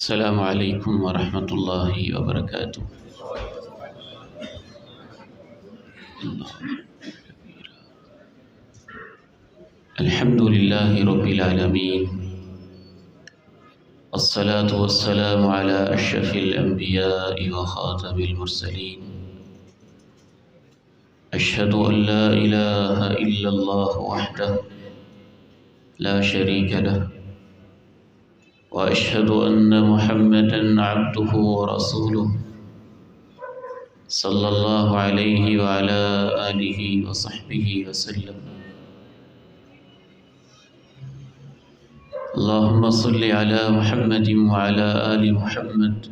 السلام علیکم ورحمۃ اللہ وبرکاتہ۔ الحمد للہ رب العالمین، والصلاة والسلام علی اشرف الانبیاء وخاتم المرسلین، اشہد ان لا الہ الا اللہ وحدہ لا شریک لہ، واشہد ان محمدا عبدہ ورسولہ صلی اللہ علیہ وعلی آلہ وصحبہ وسلم۔ اللہم صل علی محمد وعلی آل محمد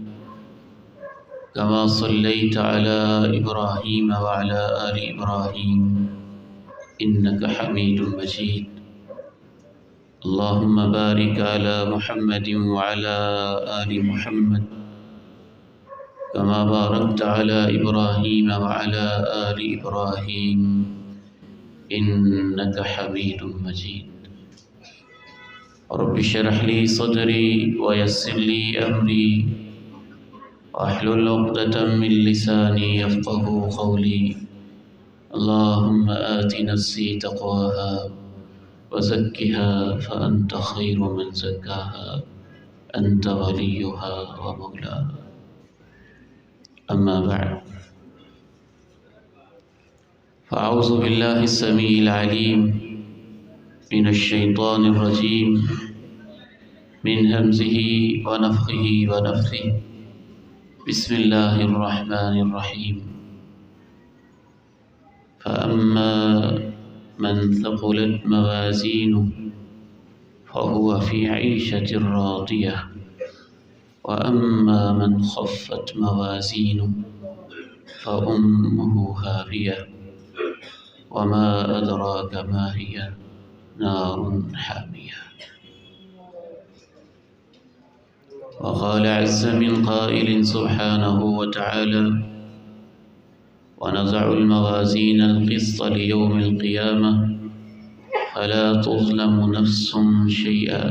کما صلیت علی ابراہیم وعلی آل ابراہیم انک حمید مجید۔ اللہم بارک علی محمد وعلی آل محمد کما بارکت علی ابراہیم وعلی آل ابراہیم انک حمید مجید۔ رب اشرح لی صدری ویسر لی امری واحلل عقدۃ من لسانی یفقہوا قولی۔ اللہم آت نفسی تقواها وزکها فأنت خیر من زکاها انت ولیها ومولاها۔ اما بعد، فاعوذ باللہ السمیع العلیم من الشیطان الرجیم، من ہمزہ ونفخہ ونفثہ۔ بسم اللہ الرحمن الرحیم۔ فأما من ثقلت موازینہ فهو في عیشة راضیہ، وأما من خفت موازینہ فأمہ ہاویہ، وما أدراک ما هی نار حامیہ۔ وقال عز من قائل سبحانه وتعالى: ونضع الموازين القسط ليوم القيامة فلا تظلم نفس شيئا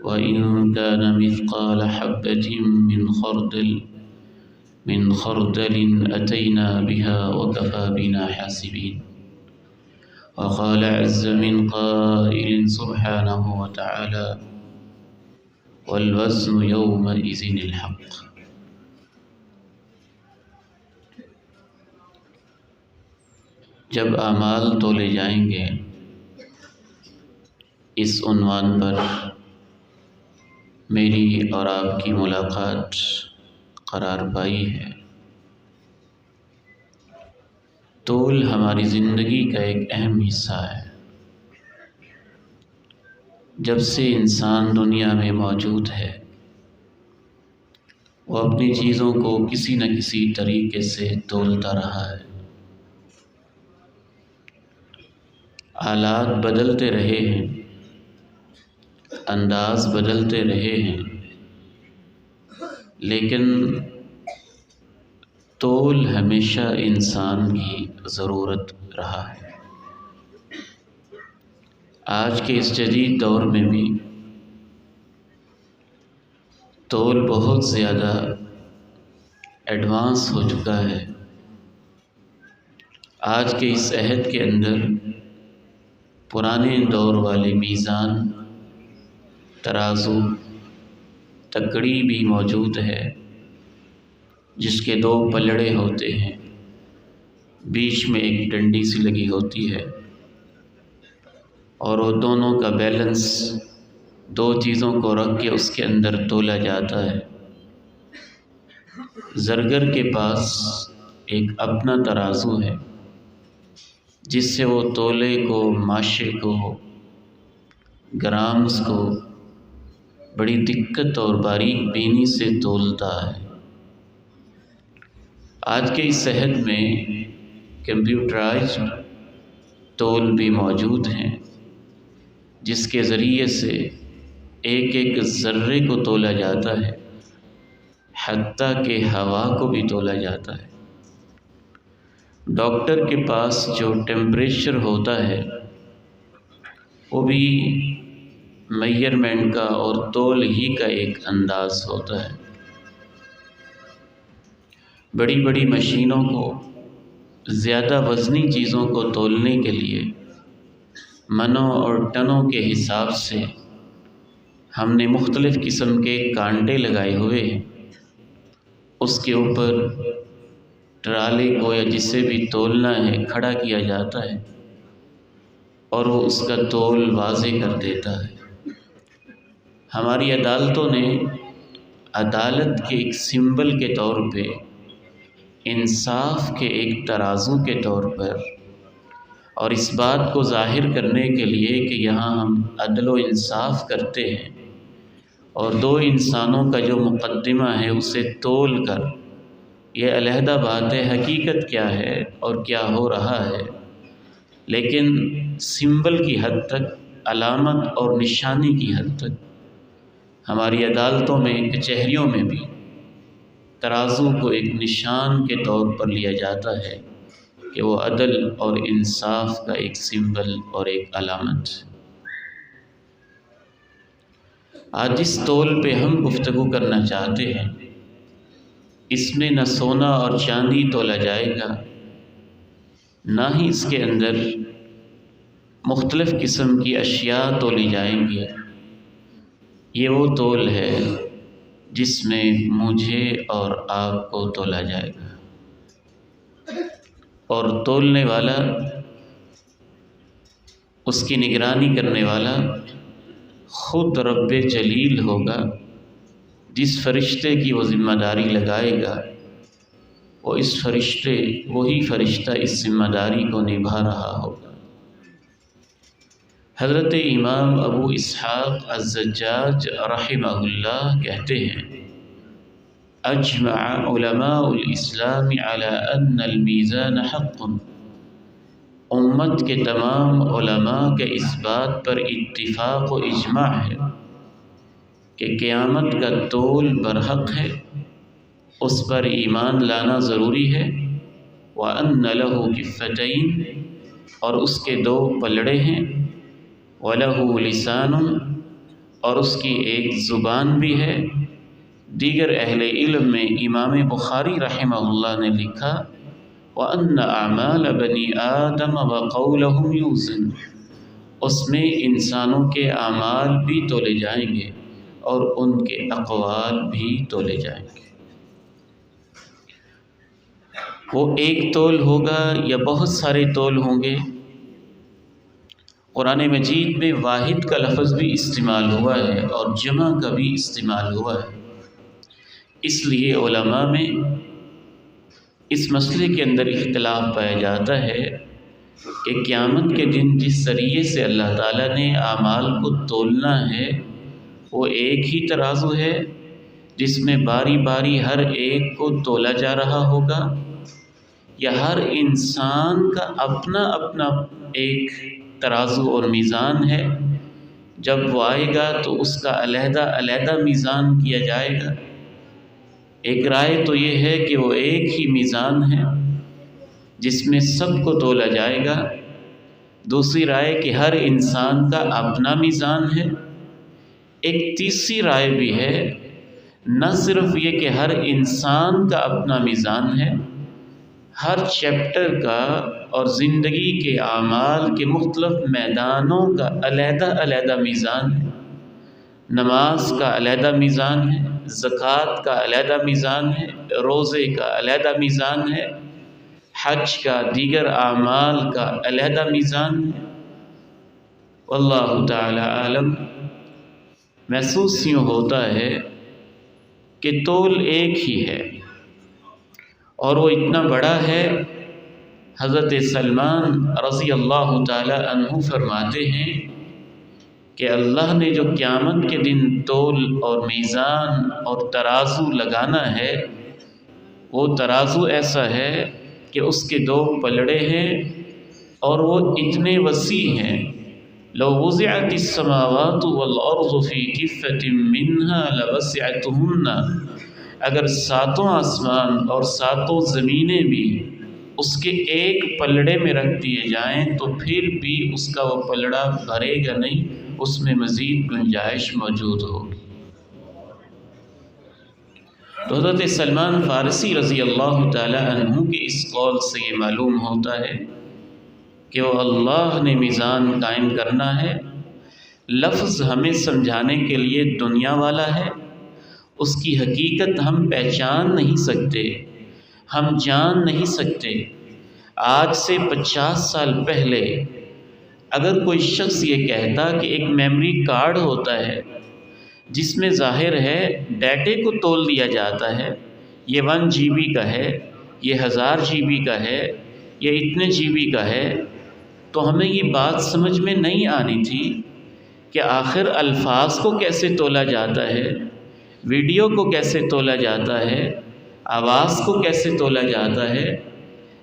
وإن كان مثقال حبة من خردل أتينا بها وكفى بنا حاسبين۔ وقال عز من قائل سبحانه وتعالى: والوزن يومئذ الحق۔ جب اعمال تولے جائیں گے، اس عنوان پر میری اور آپ کی ملاقات قرار پائی ہے۔ تول ہماری زندگی کا ایک اہم حصہ ہے۔ جب سے انسان دنیا میں موجود ہے، وہ اپنی چیزوں کو کسی نہ کسی طریقے سے تولتا رہا ہے۔ حالات بدلتے رہے ہیں، انداز بدلتے رہے ہیں، لیکن تول ہمیشہ انسان کی ضرورت رہا ہے۔ آج کے اس جدید دور میں بھی تول بہت زیادہ ایڈوانس ہو چکا ہے۔ آج کے اس عہد کے اندر پرانے دور والے میزان، ترازو، تکڑی بھی موجود ہے، جس کے دو پلڑے ہوتے ہیں، بیچ میں ایک ڈنڈی سی لگی ہوتی ہے، اور وہ دونوں کا بیلنس دو چیزوں کو رکھ کے اس کے اندر تولا جاتا ہے۔ زرگر کے پاس ایک اپنا ترازو ہے، جس سے وہ تولے کو، ماشے کو، گرامز کو بڑی دقت اور باریک بینی سے تولتا ہے۔ آج کے اس عہد میں کمپیوٹرائزڈ تول بھی موجود ہیں، جس کے ذریعے سے ایک ایک ذرے کو تولا جاتا ہے، حتیٰ کہ ہوا کو بھی تولا جاتا ہے۔ ڈاکٹر کے پاس جو ٹیمپریچر ہوتا ہے، وہ بھی میئرمنٹ کا اور تول ہی کا ایک انداز ہوتا ہے۔ بڑی بڑی مشینوں کو، زیادہ وزنی چیزوں کو تولنے کے لیے منوں اور ٹنوں کے حساب سے ہم نے مختلف قسم کے کانٹے لگائے ہوئے ہیں۔ اس کے اوپر ٹرالے کو یا جسے بھی تولنا ہے کھڑا کیا جاتا ہے اور وہ اس کا تول واضح کر دیتا ہے۔ ہماری عدالتوں نے عدالت کے ایک سمبل کے طور پہ، انصاف کے ایک ترازو کے طور پر، اور اس بات کو ظاہر کرنے کے لیے کہ یہاں ہم عدل و انصاف کرتے ہیں اور دو انسانوں کا جو مقدمہ ہے اسے تول کر، یہ علیحدہ بات ہے حقیقت کیا ہے اور کیا ہو رہا ہے، لیکن سمبل کی حد تک، علامت اور نشانی کی حد تک ہماری عدالتوں میں، کچہریوں میں بھی ترازو کو ایک نشان کے طور پر لیا جاتا ہے کہ وہ عدل اور انصاف کا ایک سمبل اور ایک علامت۔ آج جس تول پہ ہم گفتگو کرنا چاہتے ہیں، اس میں نہ سونا اور چاندی تولا جائے گا، نہ ہی اس کے اندر مختلف قسم کی اشیاء تولی جائیں گی۔ یہ وہ تول ہے جس میں مجھے اور آپ کو تولا جائے گا، اور تولنے والا، اس کی نگرانی کرنے والا خود رب جلیل ہوگا۔ جس فرشتے کی وہ ذمہ داری لگائے گا، وہ وہی فرشتہ اس ذمہ داری کو نبھا رہا ہوگا۔ حضرت امام ابو اسحاق الزجاج رحمہ اللہ کہتے ہیں، اجمع علماء الاسلام على ان المیزان حق۔ امت کے تمام علماء کے اس بات پر اتفاق و اجماع ہے کہ قیامت کا تول برحق ہے، اس پر ایمان لانا ضروری ہے۔ وَأَنَّ لَهُ كِفَّتَيْن، اور اس کے دو پلڑے ہیں، وَلَهُ لِسَانٌ، اور اس کی ایک زبان بھی ہے۔ دیگر اہل علم میں امام بخاری رحمہ اللہ نے لکھا، وَأَنَّ أَعْمَالَ بَنِي آدَمَ وَقَوْلَهُمْ يُوزَنُ، اس میں انسانوں کے اعمال بھی تولے جائیں گے اور ان کے اقوال بھی تولے جائیں گے۔ وہ ایک تول ہوگا یا بہت سارے تول ہوں گے؟ قرآن مجید میں واحد کا لفظ بھی استعمال ہوا ہے اور جمع کا بھی استعمال ہوا ہے۔ اس لیے علماء میں اس مسئلے کے اندر اختلاف پایا جاتا ہے کہ قیامت کے دن جس ذریعے سے اللہ تعالیٰ نے اعمال کو تولنا ہے، وہ ایک ہی ترازو ہے جس میں باری باری ہر ایک کو تولا جا رہا ہوگا، یا ہر انسان کا اپنا اپنا ایک ترازو اور میزان ہے؟ جب وہ آئے گا تو اس کا علیحدہ علیحدہ میزان کیا جائے گا۔ ایک رائے تو یہ ہے کہ وہ ایک ہی میزان ہے جس میں سب کو تولا جائے گا۔ دوسری رائے کہ ہر انسان کا اپنا میزان ہے۔ ایک تیسری رائے بھی ہے، نہ صرف یہ کہ ہر انسان کا اپنا میزان ہے، ہر چیپٹر کا اور زندگی کے اعمال کے مختلف میدانوں کا علیحدہ علیحدہ میزان ہے۔ نماز کا علیحدہ میزان ہے، زکوٰۃ کا علیحدہ میزان ہے، روزے کا علیحدہ میزان ہے، حج کا، دیگر اعمال کا علیحدہ میزان ہے۔ واللہ تعالی عالم۔ محسوس یوں ہوتا ہے کہ تول ایک ہی ہے اور وہ اتنا بڑا ہے۔ حضرت سلمان رضی اللہ تعالی عنہ فرماتے ہیں کہ اللہ نے جو قیامت کے دن تول اور میزان اور ترازو لگانا ہے، وہ ترازو ایسا ہے کہ اس کے دو پلڑے ہیں اور وہ اتنے وسیع ہیں۔ لو وضعت السماوات والارض فی کفۃ منها لوسعتهن، اگر ساتوں آسمان اور ساتوں زمینیں بھی اس کے ایک پلڑے میں رکھ دیے جائیں تو پھر بھی اس کا وہ پلڑا بھرے گا نہیں، اس میں مزید گنجائش موجود ہوگی۔ تو حضرت سلمان فارسی رضی اللہ تعالی عنہ کے اس قول سے یہ معلوم ہوتا ہے کہ وہ اللہ نے میزان قائم کرنا ہے۔ لفظ ہمیں سمجھانے کے لیے دنیا والا ہے، اس کی حقیقت ہم پہچان نہیں سکتے، ہم جان نہیں سکتے۔ آج سے 50 سال پہلے اگر کوئی شخص یہ کہتا کہ ایک میموری کارڈ ہوتا ہے جس میں ظاہر ہے ڈیٹے کو تول دیا جاتا ہے، یہ 1 GB کا ہے، یہ 1000 GB کا ہے، یہ اتنے GB کا ہے، تو ہمیں یہ بات سمجھ میں نہیں آنی تھی کہ آخر الفاظ کو کیسے تولا جاتا ہے، ویڈیو کو کیسے تولا جاتا ہے، آواز کو کیسے تولا جاتا ہے۔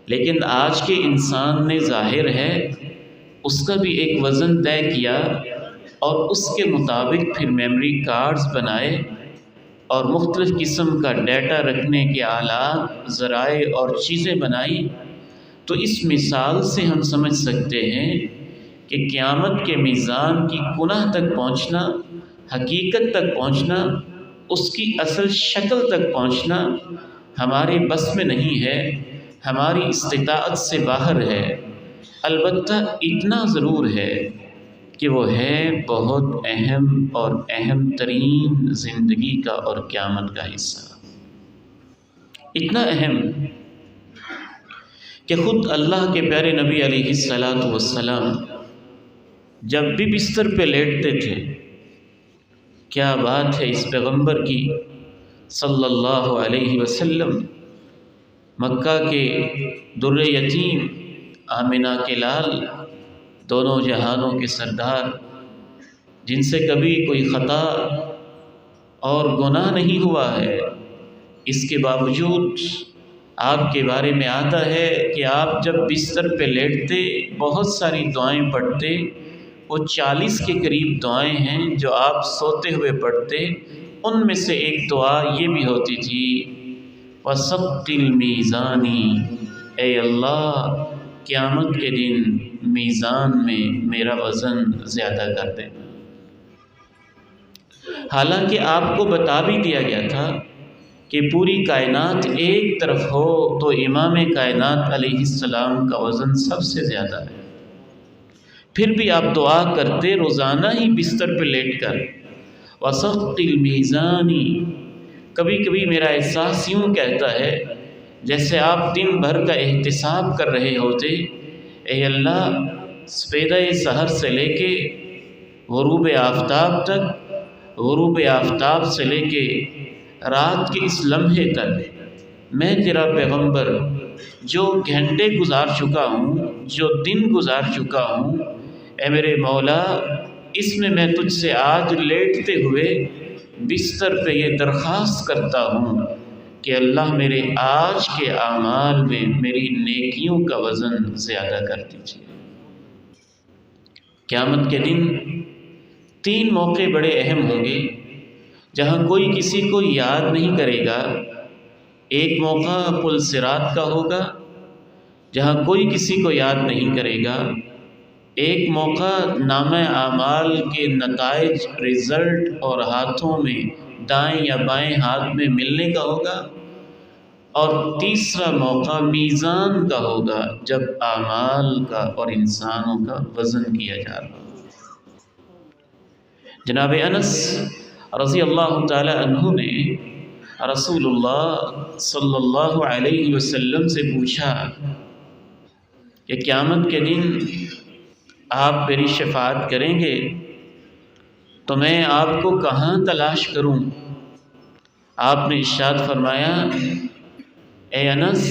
لیکن آج کے انسان نے ظاہر ہے اس کا بھی ایک وزن طے کیا اور اس کے مطابق پھر میموری کارڈز بنائے اور مختلف قسم کا ڈیٹا رکھنے کے آلات، ذرائع اور چیزیں بنائی۔ تو اس مثال سے ہم سمجھ سکتے ہیں کہ قیامت کے میزان کی کنہ تک پہنچنا، حقیقت تک پہنچنا، اس کی اصل شکل تک پہنچنا ہمارے بس میں نہیں ہے، ہماری استطاعت سے باہر ہے۔ البتہ اتنا ضرور ہے کہ وہ ہے بہت اہم اور اہم ترین زندگی کا اور قیامت کا حصہ۔ اتنا اہم کہ خود اللہ کے پیارے نبی علیہ السلام جب بھی بستر پہ لیٹتے تھے، کیا بات ہے اس پیغمبر کی صلی اللہ علیہ وسلم، مکہ کے در یتیم، آمنہ کے لال، دونوں جہانوں کے سردار، جن سے کبھی کوئی خطا اور گناہ نہیں ہوا ہے، اس کے باوجود آپ کے بارے میں آتا ہے کہ آپ جب بستر پہ لیٹتے بہت ساری دعائیں پڑھتے۔ وہ 40 کے قریب دعائیں ہیں جو آپ سوتے ہوئے پڑھتے۔ ان میں سے ایک دعا یہ بھی ہوتی تھی، وَثَقِّلْ مِيزَانِي، اے اللہ قیامت کے دن میزان میں میرا وزن زیادہ کر دے۔ حالانکہ آپ کو بتا بھی دیا گیا تھا کہ پوری کائنات ایک طرف ہو تو امام کائنات علیہ السلام کا وزن سب سے زیادہ ہے، پھر بھی آپ دعا کرتے روزانہ ہی بستر پہ لیٹ کر، وَثَقِّلْ مِيزَانِي۔ کبھی کبھی میرا احساس یوں کہتا ہے جیسے آپ دن بھر کا احتساب کر رہے ہوتے، اے اللہ سپیدہ سحر سے لے کے غروب آفتاب تک، غروب آفتاب سے لے کے رات کے اس لمحے تک میں تیرا پیغمبر جو گھنٹے گزار چکا ہوں، جو دن گزار چکا ہوں، اے میرے مولا اس میں تجھ سے آج لیٹتے ہوئے بستر پہ یہ درخواست کرتا ہوں کہ اللہ میرے آج کے اعمال میں میری نیکیوں کا وزن زیادہ کر دیجیے۔ قیامت کے دن 3 موقع بڑے اہم ہوں گے جہاں کوئی کسی کو یاد نہیں کرے گا۔ ایک موقع پل صراط کا ہوگا جہاں کوئی کسی کو یاد نہیں کرے گا۔ ایک موقع نامہ اعمال کے نتائج، رزلٹ اور ہاتھوں میں دائیں یا بائیں ہاتھ میں ملنے کا ہوگا، اور تیسرا موقع میزان کا ہوگا جب اعمال کا اور انسانوں کا وزن کیا جا رہا ہوگا۔ جناب انس رضی اللہ تعالی عنہ نے رسول اللہ صلی اللہ علیہ وسلم سے پوچھا کہ قیامت کے دن آپ میری شفاعت کریں گے تو میں آپ کو کہاں تلاش کروں؟ آپ نے ارشاد فرمایا، اے انس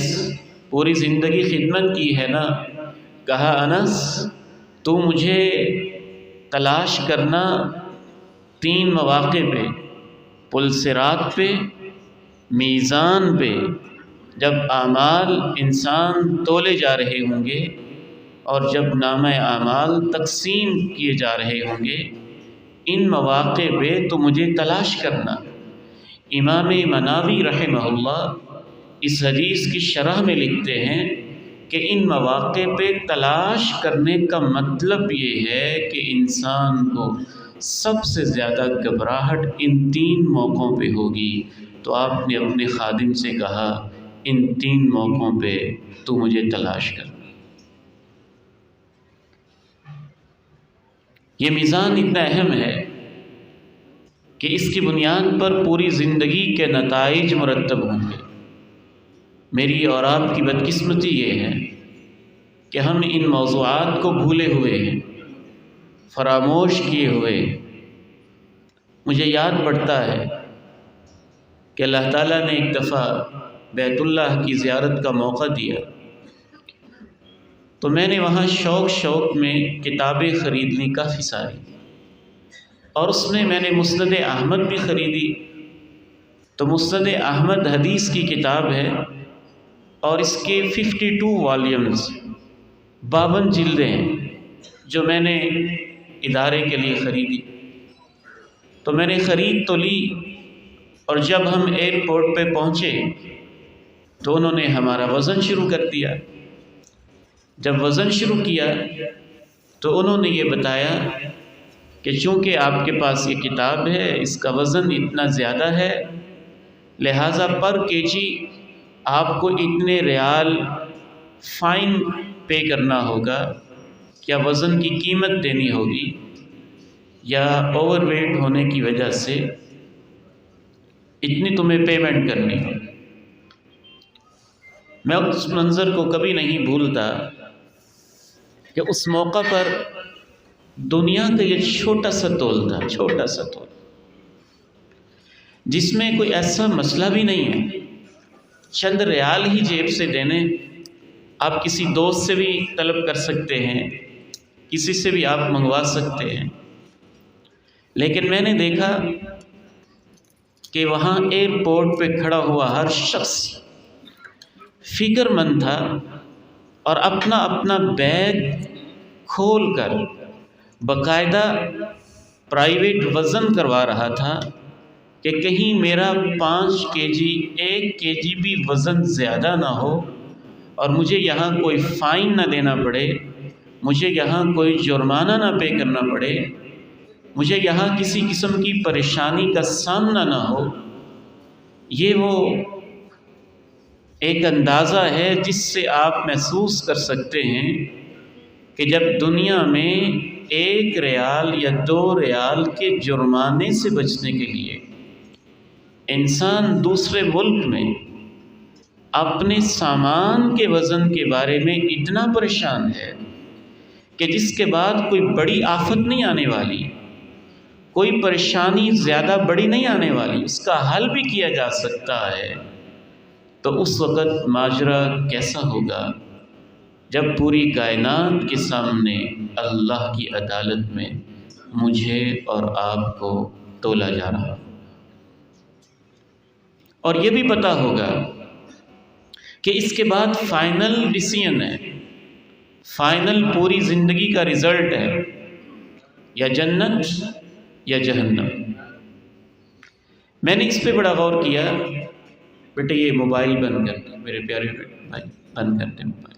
پوری زندگی خدمت کی ہے نا؟ کہا انس تو مجھے تلاش کرنا 3 مواقع پہ، پل صراط پہ، میزان پہ، جب اعمال انسان تولے جا رہے ہوں گے اور جب نامہ اعمال تقسیم کیے جا رہے ہوں گے، ان مواقع پہ تو مجھے تلاش کرنا۔ امام مناوی رحمہ اللہ اس حدیث کی شرح میں لکھتے ہیں کہ ان مواقع پہ تلاش کرنے کا مطلب یہ ہے کہ انسان کو سب سے زیادہ گھبراہٹ ان 3 موقعوں پہ ہوگی۔ تو آپ نے اپنے خادم سے کہا ان 3 موقعوں پہ تو مجھے تلاش کر۔ یہ میزان اتنا اہم ہے کہ اس کی بنیاد پر پوری زندگی کے نتائج مرتب ہوں گے۔ میری اور آپ کی بدقسمتی یہ ہے کہ ہم ان موضوعات کو بھولے ہوئے ہیں، فراموش کیے ہوئے۔ مجھے یاد پڑتا ہے کہ اللہ تعالیٰ نے ایک دفعہ بیت اللہ کی زیارت کا موقع دیا، تو میں نے وہاں شوق میں کتابیں خرید لی کافی ساری، اور اس میں نے مسند احمد بھی خریدی۔ تو مسند احمد حدیث کی کتاب ہے اور اس کے 52 والیومز 52 جلدیں ہیں جو میں نے ادارے کے لیے خریدی۔ تو میں نے خرید تو لی، اور جب ہم ایئرپورٹ پہ پہنچے تو انہوں نے ہمارا وزن شروع کر دیا۔ جب وزن شروع کیا تو انہوں نے یہ بتایا کہ چونکہ آپ کے پاس یہ کتاب ہے، اس کا وزن اتنا زیادہ ہے، لہٰذا پر کیجی آپ کو اتنے ریال فائن پے کرنا ہوگا، یا وزن کی قیمت دینی ہوگی، یا اوور ویٹ ہونے کی وجہ سے اتنی تمہیں پیمنٹ کرنی ہوگی۔ میں اس منظر کو کبھی نہیں بھولتا کہ اس موقع پر دنیا کا یہ چھوٹا سا تول تھا، چھوٹا سا تول، جس میں کوئی ایسا مسئلہ بھی نہیں ہے، چند ریال ہی جیب سے دینے، آپ کسی دوست سے بھی طلب کر سکتے ہیں، کسی سے بھی آپ منگوا سکتے ہیں۔ لیکن میں نے دیکھا کہ وہاں ایئرپورٹ پہ کھڑا ہوا ہر شخص فکر مند تھا، اور اپنا اپنا بیگ کھول کر باقاعدہ پرائیویٹ وزن کروا رہا تھا کہ کہیں میرا 5 kg 1 kg بھی وزن زیادہ نہ ہو، اور مجھے یہاں کوئی فائن نہ دینا پڑے، مجھے یہاں کوئی جرمانہ نہ پے کرنا پڑے، مجھے یہاں کسی قسم کی پریشانی کا سامنا نہ ہو۔ یہ وہ ایک اندازہ ہے جس سے آپ محسوس کر سکتے ہیں کہ جب دنیا میں 1 ریال یا 2 ریال کے جرمانے سے بچنے کے لیے انسان دوسرے ملک میں اپنے سامان کے وزن کے بارے میں اتنا پریشان ہے کہ جس کے بعد کوئی بڑی آفت نہیں آنے والی، کوئی پریشانی زیادہ بڑی نہیں آنے والی، اس کا حل بھی کیا جا سکتا ہے، تو اس وقت ماجرا کیسا ہوگا جب پوری کائنات کے سامنے اللہ کی عدالت میں مجھے اور آپ کو تولا جا رہا، اور یہ بھی پتہ ہوگا کہ اس کے بعد فائنل ڈیسیژن ہے، فائنل پوری زندگی کا رزلٹ ہے، یا جنت یا جہنم۔ میں نے اس پہ بڑا غور کیا۔ بیٹے یہ موبائل بند کر دیں، میرے پیارے بھائی بند کر دیں موبائل۔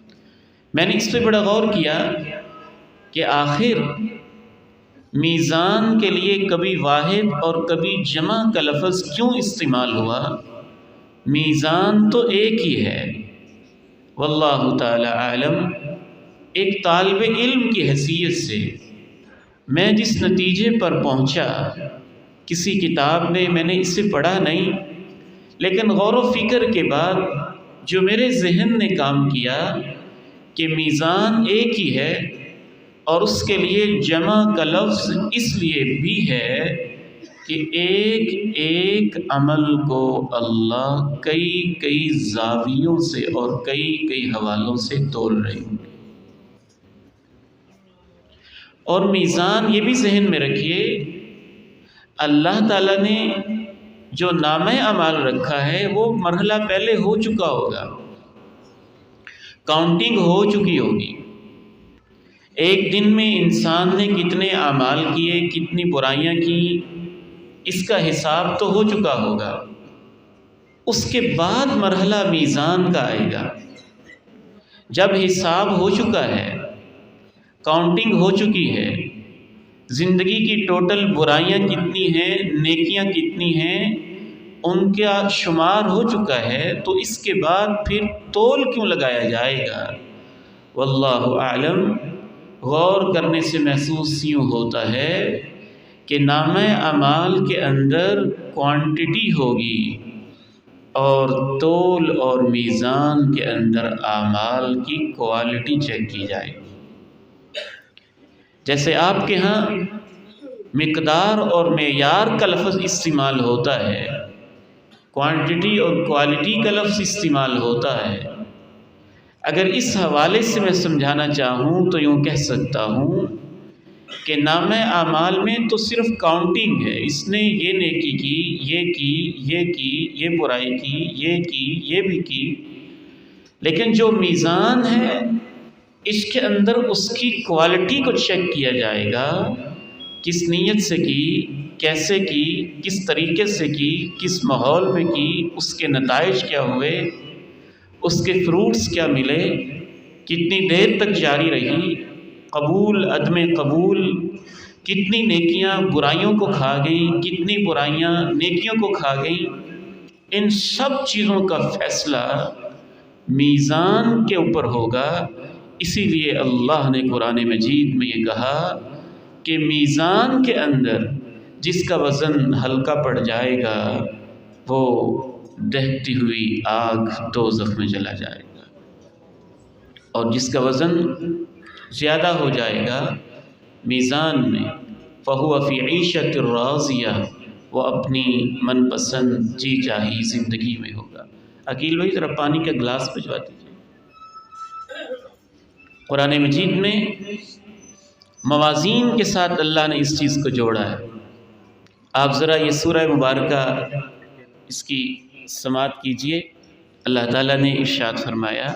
میں نے اس پہ بڑا غور کیا کہ آخر میزان کے لیے کبھی واحد اور کبھی جمع کا لفظ کیوں استعمال ہوا؟ میزان تو ایک ہی ہے، واللہ تعالی عالم۔ ایک طالب علم کی حیثیت سے میں جس نتیجے پر پہنچا، کسی کتاب میں نے اسے پڑھا نہیں، لیکن غور و فکر کے بعد جو میرے ذہن نے کام کیا کہ میزان ایک ہی ہے، اور اس کے لیے جمع کا لفظ اس لیے بھی ہے کہ ایک ایک عمل کو اللہ کئی زاویوں سے اور کئی حوالوں سے تول رہے ہیں۔ اور میزان یہ بھی ذہن میں رکھیے، اللہ تعالیٰ نے جو نامہ اعمال رکھا ہے وہ مرحلہ پہلے ہو چکا ہوگا، کاؤنٹنگ ہو چکی ہوگی۔ ایک دن میں انسان نے کتنے اعمال کیے، کتنی برائیاں کی، اس کا حساب تو ہو چکا ہوگا۔ اس کے بعد مرحلہ میزان کا آئے گا، جب حساب ہو چکا ہے، کاؤنٹنگ ہو چکی ہے، زندگی کی ٹوٹل برائیاں کتنی ہیں، نیکیاں کتنی ہیں، ان کا شمار ہو چکا ہے، تو اس کے بعد پھر تول کیوں لگایا جائے گا؟ واللہ اعلم۔ غور کرنے سے محسوس یوں ہوتا ہے کہ نامہ اعمال کے اندر کوانٹٹی ہوگی اور تول اور میزان کے اندر اعمال کی کوالٹی چیک کی جائے گی۔ جیسے آپ کے ہاں مقدار اور معیار کا لفظ استعمال ہوتا ہے، کوانٹٹی اور کوالٹی کا لفظ استعمال ہوتا ہے، اگر اس حوالے سے میں سمجھانا چاہوں تو یوں کہہ سکتا ہوں کہ نامہ اعمال میں تو صرف کاؤنٹنگ ہے، اس نے یہ نیکی کی، یہ کی، یہ کی، یہ برائی کی، یہ کی، یہ بھی کی، لیکن جو میزان ہے اس کے اندر اس کی کوالٹی کو چیک کیا جائے گا، کس نیت سے کی، کیسے کی، کس طریقے سے کی، کس ماحول میں کی، اس کے نتائج کیا ہوئے، اس کے فروٹس کیا ملے، کتنی دیر تک جاری رہی، قبول عدم قبول، کتنی نیکیاں برائیوں کو کھا گئیں، کتنی برائیاں نیکیوں کو کھا گئیں۔ ان سب چیزوں کا فیصلہ میزان کے اوپر ہوگا۔ اسی لیے اللہ نے قرآن مجید میں یہ کہا کہ میزان کے اندر جس کا وزن ہلکا پڑ جائے گا وہ دہتی ہوئی آگ دوزخ میں چلا جائے گا، اور جس کا وزن زیادہ ہو جائے گا میزان میں فَهُوَ فِي عِيشَةٍ رَاضِيَةٍ، وہ اپنی من پسند جی چاہی زندگی میں ہوگا۔ عقیل بھائی ذرا پانی کا گلاس بھجوا دیجیے۔ قرآن مجید میں موازین کے ساتھ اللہ نے اس چیز کو جوڑا ہے۔ آپ ذرا یہ سورہ مبارکہ اس کی سماعت کیجئے۔ اللہ تعالیٰ نے ارشاد فرمایا،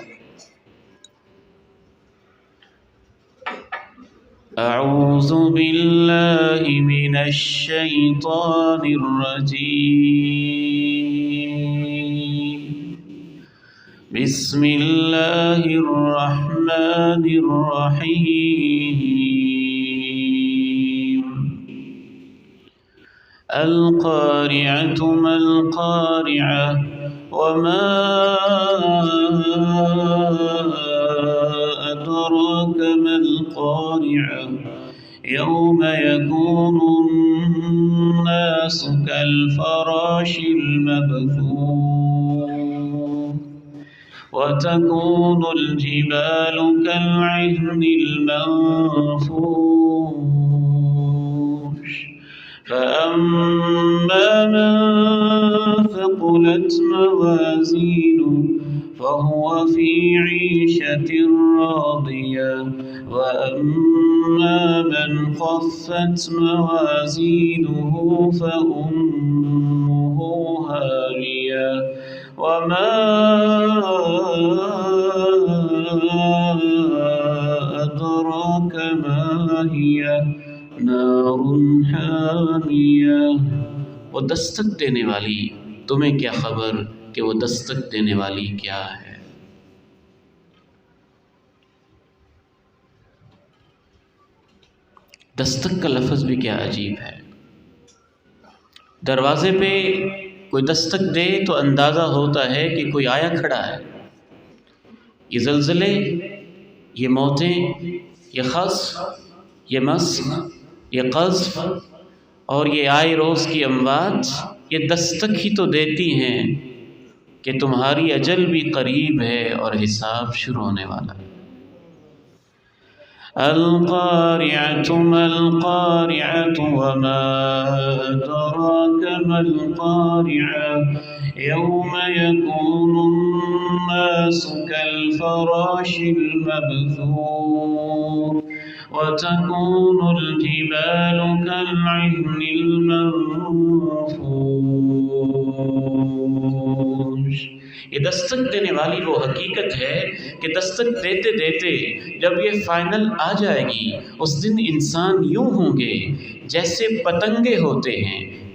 اعوذ باللہ من الشیطان الرجیم، بسم اللہ الرحمن الرحیم، القارعة ما القارعة وما أدراك ما القارعة يوم يكون الناس كالفراش المبثوث وتكون الجبال كالعهن المنفوش فأما من ثقلت موازينه فهو في عيشة راضية وأما من خفت موازينه فأمه هاوية وما أدراك ما هي نار حامیہ۔ وہ دستک دینے والی، تمہیں کیا خبر کہ وہ دستک دینے والی کیا ہے؟ دستک کا لفظ بھی کیا عجیب ہے۔ دروازے پہ کوئی دستک دے تو اندازہ ہوتا ہے کہ کوئی آیا کھڑا ہے۔ یہ زلزلے، یہ موتیں، یہ خسف، یہ مسخ، یہ قذف اور یہ آئے روز کی اموات، یہ دستک ہی تو دیتی ہیں کہ تمہاری اجل بھی قریب ہے اور حساب شروع ہونے والا ہے۔ القارعة ما القارعة وما أدراك ما القارعة يوم يكون الناس كالفراش المبثوث وتكون الجبال كالعهن المنفوش۔ یہ دستک دینے والی وہ حقیقت ہے کہ دستک دیتے دیتے جب یہ فائنل آ جائے گی، اس دن انسان یوں ہوں گے جیسے پتنگے ہوتے ہیں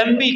MB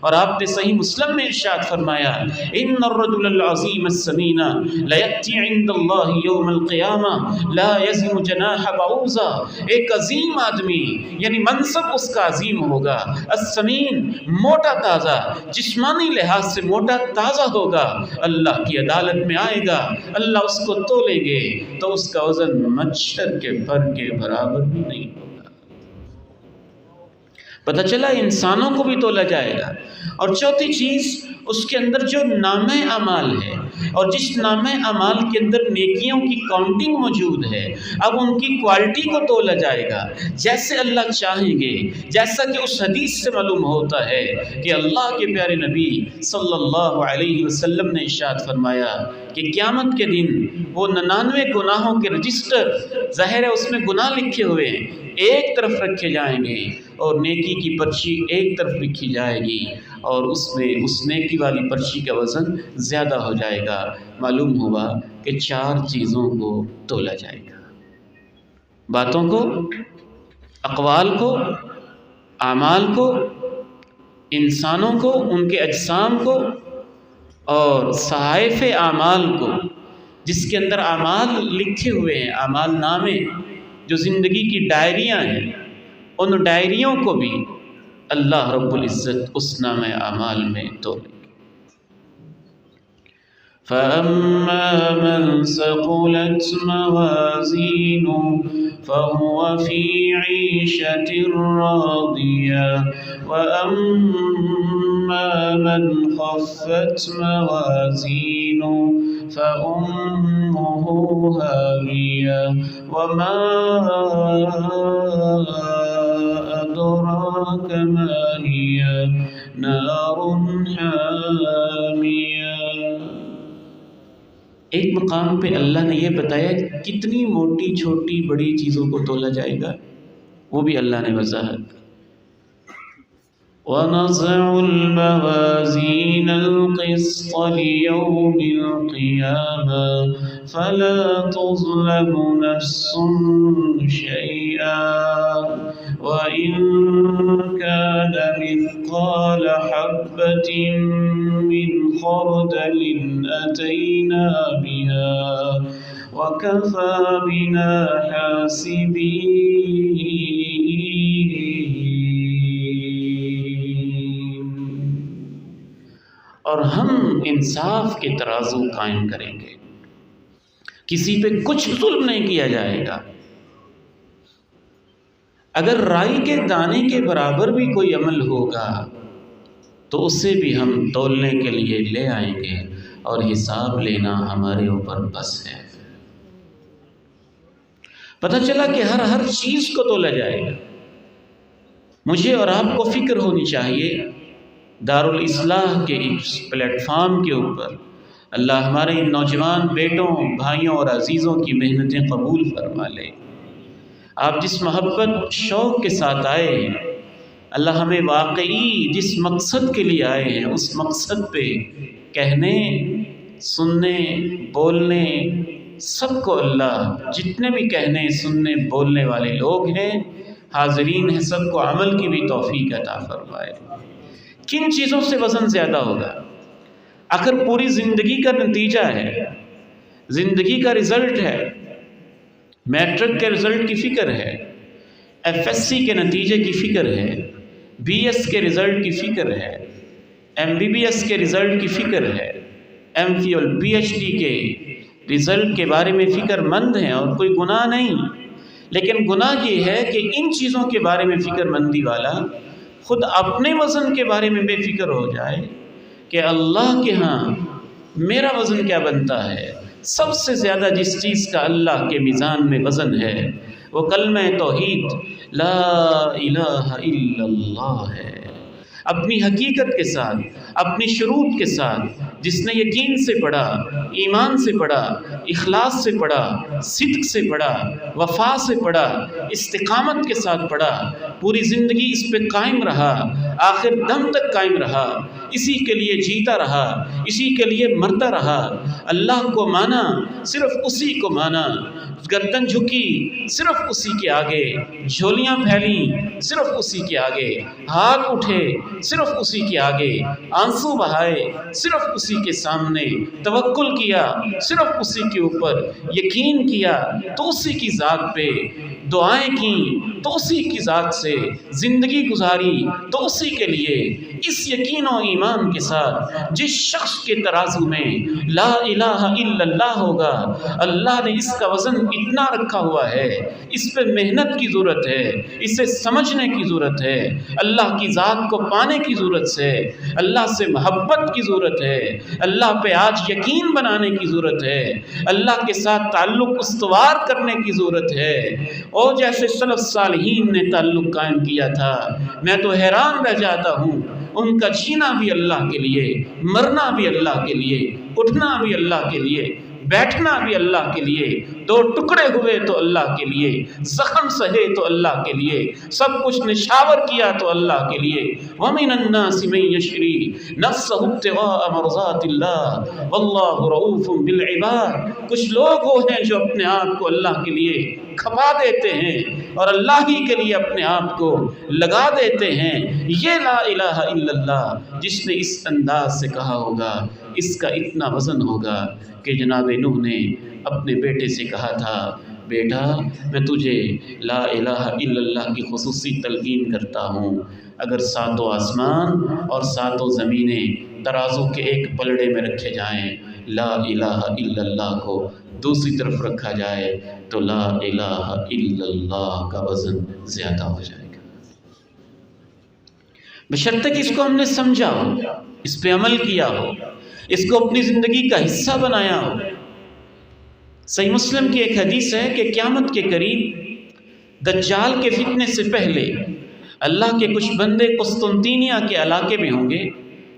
اور آپ نے صحیح مسلم میں ارشاد فرمایا ان الرجل العظیم السمین لیأتی عند اللہ یوم القیامہ لا یزن جناح بعوضہ، ایک عظیم آدمی یعنی منصب اس کا عظیم ہوگا، السمین موٹا تازہ، جسمانی لحاظ سے موٹا تازہ ہوگا، اللہ کی عدالت میں آئے گا، اللہ اس کو تولیں گے تو اس کا وزن مچھر کے پر کے برابر بھی نہیں ہوگا۔ پتہ چلا انسانوں کو بھی تولا جائے گا۔ اور چوتھی چیز اس کے اندر جو نامہ اعمال ہے، اور جس نامہ اعمال کے اندر نیکیوں کی کاؤنٹنگ موجود ہے، اب ان کی کوالٹی کو تولا جائے گا جیسے اللہ چاہیں گے، جیسا کہ اس حدیث سے معلوم ہوتا ہے کہ اللہ کے پیارے نبی صلی اللہ علیہ وسلم نے ارشاد فرمایا کہ قیامت کے دن وہ 99 گناہوں کے رجسٹر، ظاہر ہے اس میں گناہ لکھے ہوئے ہیں، ایک طرف رکھے جائیں گے اور نیکی کی پرچی ایک طرف لکھی جائے گی، اور اس میں اس نیکی والی پرچی کا وزن زیادہ ہو جائے گا۔ معلوم ہوا کہ 4 چیزوں کو تولا جائے گا، باتوں کو، اقوال کو، اعمال کو، انسانوں کو، ان کے اجسام کو، اور صحائف اعمال کو جس کے اندر اعمال لکھے ہوئے ہیں، اعمال نامے جو زندگی کی ڈائریاں ہیں، ان ڈائریوں کو بھی اللہ رب العزت اس نامہ اعمال میں تولے گے۔ فَأَمَّا مَنْ ثَقُلَتْ مَوَازِينُهُ فَهُوَ فِي عِيشَةٍ رَاضِيَةٍ وَأَمَّا مَنْ خَفَّتْ مَوَازِينُهُ فَأُمُّهُ هَاوِيَةٌ وَمَا أَدْرَاكَ مَا هِيَهْ نَارٌ حَامِيَةٌ۔ ایک مقام پہ اللہ نے یہ بتایا کتنی موٹی چھوٹی بڑی چیزوں کو تولا جائے گا، وہ بھی اللہ نے وضاحت کی۔ وَنَضَعُ الْمَوَازِينَ الْقِسْطَ لِيَوْمِ الْقِيَامَةِ فَلَا تُظْلَمُ نَفْسٌ شَيْئًا وَإِن كَانَ مِثْقَالَ حَبَّةٍ مِّنْ خَرْدَلٍ أَتَيْنَا بِهَا وَكَفَى بِنَا حَاسِبِينَ۔ اور ہم انصاف کے ترازو قائم کریں گے، کسی پہ کچھ ظلم نہیں کیا جائے گا۔ اگر رائی کے دانے کے برابر بھی کوئی عمل ہوگا تو اسے بھی ہم تولنے کے لیے لے آئیں گے، اور حساب لینا ہمارے اوپر بس ہے۔ پتہ چلا کہ ہر چیز کو تولا جائے گا۔ مجھے اور آپ کو فکر ہونی چاہیے دارالاصلاح کے اس پلیٹ فارم کے اوپر اللہ ہمارے ان نوجوان بیٹوں، بھائیوں اور عزیزوں کی محنتیں قبول فرما لے۔ آپ جس محبت شوق کے ساتھ آئے ہیں، اللہ ہمیں واقعی جس مقصد کے لیے آئے ہیں اس مقصد پہ کہنے، سننے، بولنے، سب کو اللہ جتنے بھی کہنے، سننے، بولنے والے لوگ ہیں، حاضرین ہیں، سب کو عمل کی بھی توفیق عطا فرمائے۔ کن چیزوں سے وزن زیادہ ہوگا؟ آخر پوری زندگی کا نتیجہ ہے، زندگی کا رزلٹ ہے، میٹرک کے رزلٹ کی فکر ہے، ایف ایس سی کے نتیجے کی فکر ہے، بی ایس کے رزلٹ کی فکر ہے، ایم بی بی ایس کے رزلٹ کی فکر ہے، ایم فی اور پی ایچ ڈی کے رزلٹ کے بارے میں فکر مند ہیں، اور کوئی گناہ نہیں، لیکن گناہ یہ ہے کہ ان چیزوں کے بارے میں فکر مندی والا خود اپنے وزن کے بارے میں بے فکر ہو جائے کہ اللہ کے ہاں میرا وزن کیا بنتا ہے۔ سب سے زیادہ جس چیز کا اللہ کے میزان میں وزن ہے وہ کلمہ توحید لا الہ الا اللہ ہے۔ اپنی حقیقت کے ساتھ، اپنی شروط کے ساتھ جس نے یقین سے پڑھا، ایمان سے پڑھا، اخلاص سے پڑھا، صدق سے پڑھا، وفا سے پڑھا، استقامت کے ساتھ پڑھا، پوری زندگی اس پہ قائم رہا، آخر دم تک قائم رہا، اسی کے لیے جیتا رہا، اسی کے لیے مرتا رہا، اللہ کو مانا، صرف اسی کو مانا، گردن جھکی صرف اسی کے آگے، جھولیاں پھیلیں صرف اسی کے آگے، ہاتھ اٹھے صرف اسی کے آگے، آنسو بہائے صرف اسی کے سامنے، توکل کیا صرف اسی کے اوپر، یقین کیا تو اسی کی ذات پہ، دعائیں کیں تو اسی کی ذات سے، زندگی گزاری تو اسی کے لیے۔ اس یقین و ایمان کے ساتھ جس شخص کے ترازو میں لا الہ الا اللہ ہوگا، اللہ نے اس کا وزن اتنا رکھا ہوا ہے، اس پہ محنت کی ضرورت ہے، اسے سمجھنے کی ضرورت ہے، اللہ کی ذات کو پانے کی ضرورت ہے، اللہ سے محبت کی ضرورت ہے، اللہ پہ آج یقین بنانے کی ضرورت ہے، اللہ کے ساتھ تعلق استوار کرنے کی ضرورت ہے، اور جیسے سلف صالحین نے تعلق قائم کیا تھا۔ میں تو حیران رہ جاتا ہوں، ان کا جینا بھی اللہ کے لیے، مرنا بھی اللہ کے لیے، اٹھنا بھی اللہ کے لیے، بیٹھنا بھی اللہ کے لیے، دو ٹکڑے ہوئے تو اللہ کے لیے، زخم سہے تو اللہ کے لیے، سب کچھ نشاور کیا تو اللہ کے لیے۔ وَمِنَ النَّاسِ مَن يَشْرِي نَفْسَهُ ابْتِغَاءَ مَرْضَاتِ اللَّهِ وَاللَّهُ رَءُوفٌ بِالْعِبَادِ۔ کچھ لوگ وہ ہیں جو اپنے آپ کو اللہ کے لیے کھپا دیتے ہیں اور اللہ ہی کے لیے اپنے آپ کو لگا دیتے ہیں۔ یہ لا الہ الا اللہ جس نے اس انداز سے کہا ہوگا، اس کا اتنا وزن ہوگا کہ جناب نوح نے اپنے بیٹے سے کہا تھا، بیٹا میں تجھے لا الہ الا اللہ کی خصوصی تلقین کرتا ہوں، اگر ساتوں آسمان اور ساتوں زمینیں ترازو کے ایک پلڑے میں رکھے جائیں، لا الہ الا اللہ کو دوسری طرف رکھا جائے تو لا الہ الا اللہ کا وزن زیادہ ہو جائے گا، بشرطے کہ اس کو ہم نے سمجھا ہو، اس پہ عمل کیا ہو، اس کو اپنی زندگی کا حصہ بنایا ہو۔ صحیح مسلم کی ایک حدیث ہے کہ قیامت کے قریب دجال کے فتنے سے پہلے اللہ کے کچھ بندے قسطنطینیہ کے علاقے میں ہوں گے،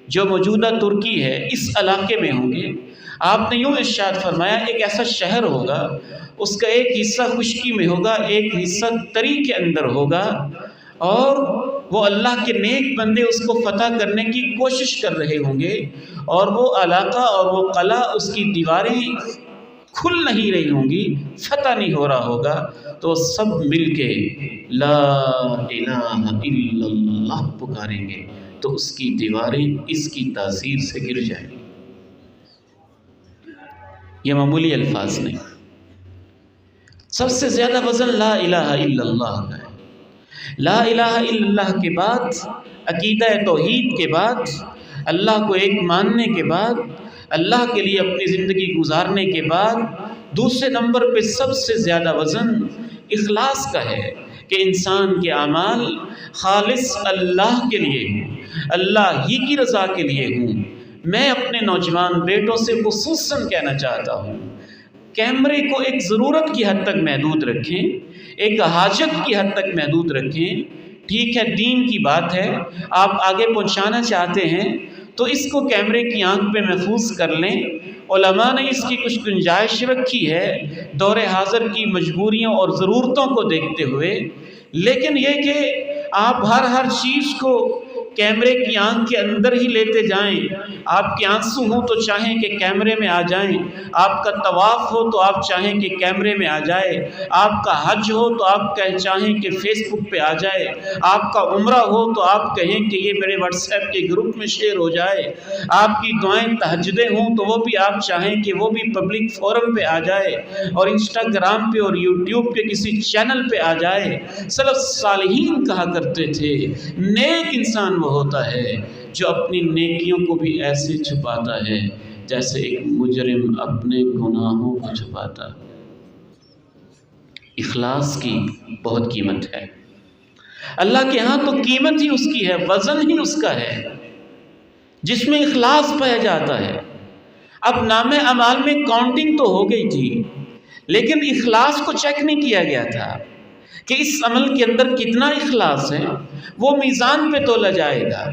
جو موجودہ ترکی ہے، اس علاقے میں ہوں گے۔ آپ نے یوں ارشاد فرمایا، ایک ایسا شہر ہوگا، اس کا ایک حصہ خشکی میں ہوگا، ایک حصہ تری کے اندر ہوگا، اور وہ اللہ کے نیک بندے اس کو فتح کرنے کی کوشش کر رہے ہوں گے، اور وہ علاقہ اور وہ قلعہ، اس کی دیواریں کھل نہیں رہی ہوں گی، فتح نہیں ہو رہا ہوگا، تو سب مل کے لا الہ الا اللہ پکاریں گے تو اس کی دیواریں اس کی تاثیر سے گر جائیں گی۔ یہ معمولی الفاظ نہیں، سب سے زیادہ وزن لا الہ الا اللہ کا ہے۔ لا الہ الا اللہ کے بعد، عقیدہ توحید کے بعد، اللہ کو ایک ماننے کے بعد، اللہ کے لیے اپنی زندگی گزارنے کے بعد، دوسرے نمبر پہ سب سے زیادہ وزن اخلاص کا ہے کہ انسان کے اعمال خالص اللہ کے لیے ہوں، اللہ ہی کی رضا کے لیے ہوں۔ میں اپنے نوجوان بیٹوں سے خصوصاً کہنا چاہتا ہوں، کیمرے کو ایک ضرورت کی حد تک محدود رکھیں، ایک حاجت کی حد تک محدود رکھیں۔ ٹھیک ہے، دین کی بات ہے، آپ آگے پہنچانا چاہتے ہیں تو اس کو کیمرے کی آنکھ پہ محفوظ کر لیں۔ علماء نے اس کی کچھ گنجائش رکھی ہے دور حاضر کی مجبوریوں اور ضرورتوں کو دیکھتے ہوئے، لیکن یہ کہ آپ ہر چیز کو کیمرے کی آنکھ کے اندر ہی لیتے جائیں۔ آپ کے آنسو ہوں تو چاہیں کہ کیمرے میں آ جائیں، آپ کا طواف ہو تو آپ چاہیں کہ کیمرے میں آ جائے، آپ کا حج ہو تو آپ چاہیں کہ فیس بک پہ آ جائے، آپ کا عمرہ ہو تو آپ کہیں کہ یہ میرے واٹس ایپ کے گروپ میں شیئر ہو جائے، آپ کی دعائیں تہجدیں ہوں تو وہ بھی آپ چاہیں کہ وہ بھی پبلک فورم پہ آ جائے اور انسٹاگرام پہ اور یوٹیوب پہ کسی چینل پہ آ جائے۔ سلف صالحین کہا کرتے تھے، نیک انسان وہ ہوتا ہے جو اپنی نیکیوں کو بھی ایسے چھپاتا ہے جیسے ایک مجرم اپنے گناہوں کو چھپاتا۔ اخلاص کی بہت قیمت ہے، اللہ کے ہاں تو قیمت ہی اس کی ہے، وزن ہی اس کا ہے جس میں اخلاص پایا جاتا ہے۔ اب نام اعمال میں کاؤنٹنگ تو ہو گئی تھی، لیکن اخلاص کو چیک نہیں کیا گیا تھا کہ اس عمل کے اندر کتنا اخلاص ہے، وہ میزان پہ تولا جائے گا۔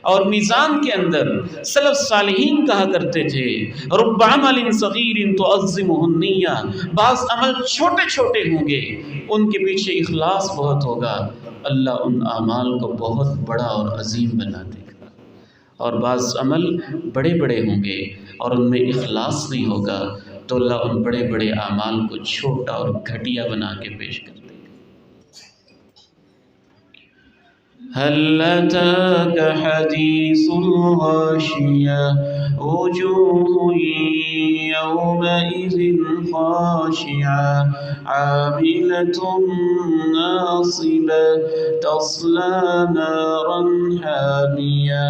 اور میزان کے اندر سلف صالحین کہا کرتے تھے، رب عمل صغیر تعظمہ النیہ، بعض عمل چھوٹے چھوٹے ہوں گے، ان کے پیچھے اخلاص بہت ہوگا، اللہ ان اعمال کو بہت بڑا اور عظیم بنا دے گا۔ اور بعض عمل بڑے بڑے ہوں گے اور ان میں اخلاص نہیں ہوگا تو اللہ ان بڑے بڑے اعمال کو چھوٹا اور گھٹیا بنا کے پیش کر دے گا۔ هل أتاك حديث الغاشية وجوه يومئذ خاشعة عاملة ناصبة تصلى نارا حامية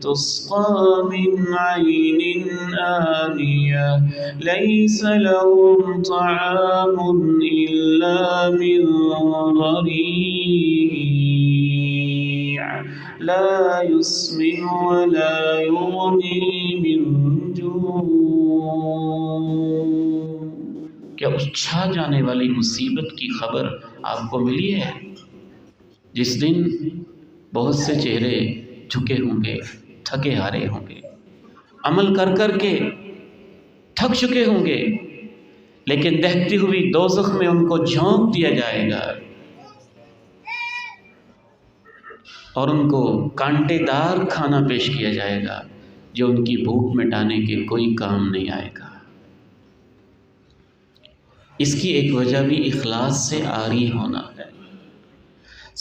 تسقى من عين آنية ليس لهم طعام إلا من ضريع لا يسمن ولا يغني من جوع۔ کیا اس چھا جانے والی مصیبت کی خبر آپ کو ملی ہے جس دن بہت سے چہرے جھکے ہوں گے، تھکے ہارے ہوں گے، عمل کر کر کے تھک چکے ہوں گے، لیکن دہتی ہوئی دوزخ میں ان کو جھونک دیا جائے گا اور ان کو کانٹے دار کھانا پیش کیا جائے گا جو ان کی بھوک مٹانے کے کوئی کام نہیں آئے گا۔ اس کی ایک وجہ بھی اخلاص سے عاری ہونا ہے۔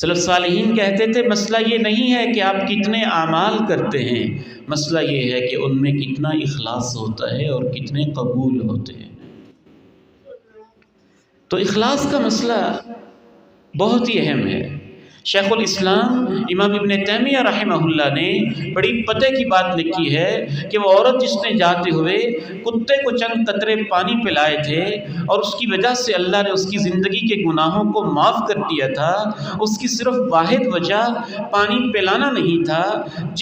سلف صالحین کہتے تھے مسئلہ یہ نہیں ہے کہ آپ کتنے اعمال کرتے ہیں، مسئلہ یہ ہے کہ ان میں کتنا اخلاص ہوتا ہے اور کتنے قبول ہوتے ہیں۔ تو اخلاص کا مسئلہ بہت ہی اہم ہے۔ شیخ الاسلام امام ابن تیمیہ رحمہ اللہ نے بڑی پتے کی بات لکھی ہے کہ وہ عورت جس نے جاتے ہوئے کتے کو چند قطرے پانی پلائے تھے اور اس کی وجہ سے اللہ نے اس کی زندگی کے گناہوں کو معاف کر دیا تھا، اس کی صرف واحد وجہ پانی پلانا نہیں تھا،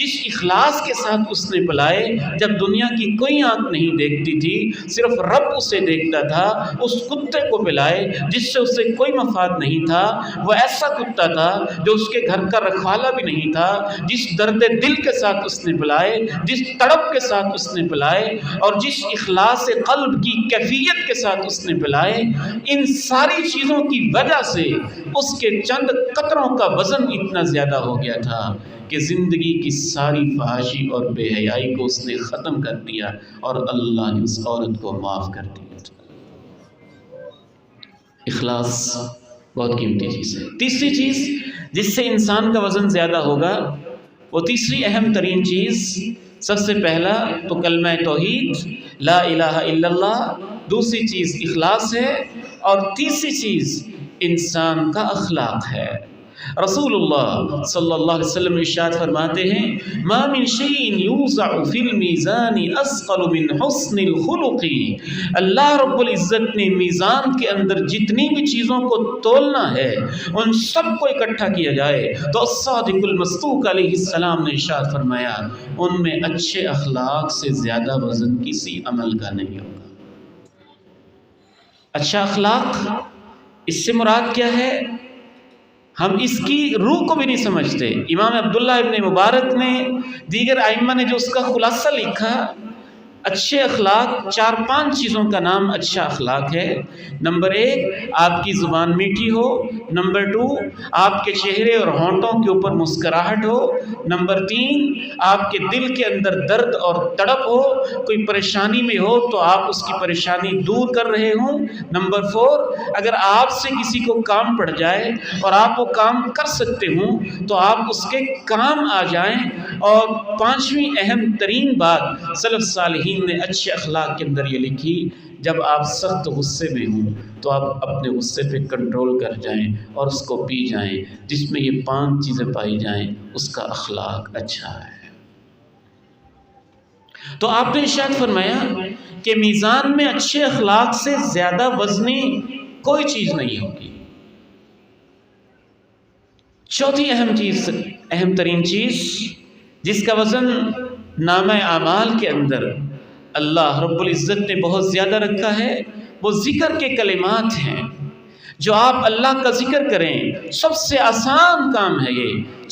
جس اخلاص کے ساتھ اس نے پلائے، جب دنیا کی کوئی آنکھ نہیں دیکھتی تھی، صرف رب اسے دیکھتا تھا، اس کتے کو پلائے جس سے اسے کوئی مفاد نہیں تھا۔ وہ ایسا کتا تھا جو اس کے گھر کا رکھوالا بھی نہیں تھا، جس درد دل کے ساتھ اس نے پلائے، جس تڑپ کے ساتھ اس نے پلائے اور جس اخلاص قلب کی کیفیت کے ساتھ اس نے پلائے، ان ساری چیزوں کی وجہ سے اس کے چند قطروں کا وزن اتنا زیادہ ہو گیا تھا کہ زندگی کی ساری فحاشی اور بے حیائی کو اس نے ختم کر دیا اور اللہ نے اس عورت کو معاف کر دیا تھا۔ اخلاص بہت قیمتی چیز ہے۔ تیسری چیز جس سے انسان کا وزن زیادہ ہوگا، وہ تیسری اہم ترین چیز، سب سے پہلا تو کلمہ توحید لا الہ الا اللہ، دوسری چیز اخلاص ہے اور تیسری چیز انسان کا اخلاق ہے۔ رسول اللہ صلی اللہ علیہ وسلم ارشاد فرماتے ہیں ما من شیء یوضع فی المیزان اثقل من حسن الخلق۔ اللہ رب العزت نے میزان کے اندر جتنی بھی چیزوں کو تولنا ہے ان سب کو اکٹھا کیا جائے تو الصادق المصدوق علیہ السلام نے ارشاد فرمایا ان میں اچھے اخلاق سے زیادہ وزن کسی عمل کا نہیں ہوگا۔ اچھا اخلاق، اس سے مراد کیا ہے؟ ہم اس کی روح کو بھی نہیں سمجھتے۔ امام عبداللہ ابن مبارک نے، دیگر ائمہ نے جو اس کا خلاصہ لکھا، اچھے اخلاق 4-5 چیزوں کا نام اچھا اخلاق ہے۔ نمبر 1 آپ کی زبان میٹھی ہو، نمبر 2 آپ کے چہرے اور ہونٹوں کے اوپر مسکراہٹ ہو، نمبر 3 آپ کے دل کے اندر درد اور تڑپ ہو، کوئی پریشانی میں ہو تو آپ اس کی پریشانی دور کر رہے ہوں، نمبر 4 اگر آپ سے کسی کو کام پڑ جائے اور آپ وہ کام کر سکتے ہوں تو آپ اس کے کام آ جائیں، اور 5ویں اہم ترین بات سلف صالحین نے اچھے اخلاق کے اندر یہ لکھی، جب آپ سخت غصے میں ہوں تو آپ اپنے غصے پہ کنٹرول کر جائیں اور اس کو پی جائیں، جس میں یہ 5 چیزیں پائی جائیں اس کا اخلاق اچھا ہے۔ تو آپ نے ارشاد فرمایا کہ میزان میں اچھے اخلاق سے زیادہ وزنی کوئی چیز نہیں ہوگی۔ چوتھی اہم ترین چیز جس کا وزن نامہ اعمال کے اندر اللہ رب العزت نے بہت زیادہ رکھا ہے، وہ ذکر کے کلمات ہیں۔ جو آپ اللہ کا ذکر کریں، سب سے آسان کام ہے یہ،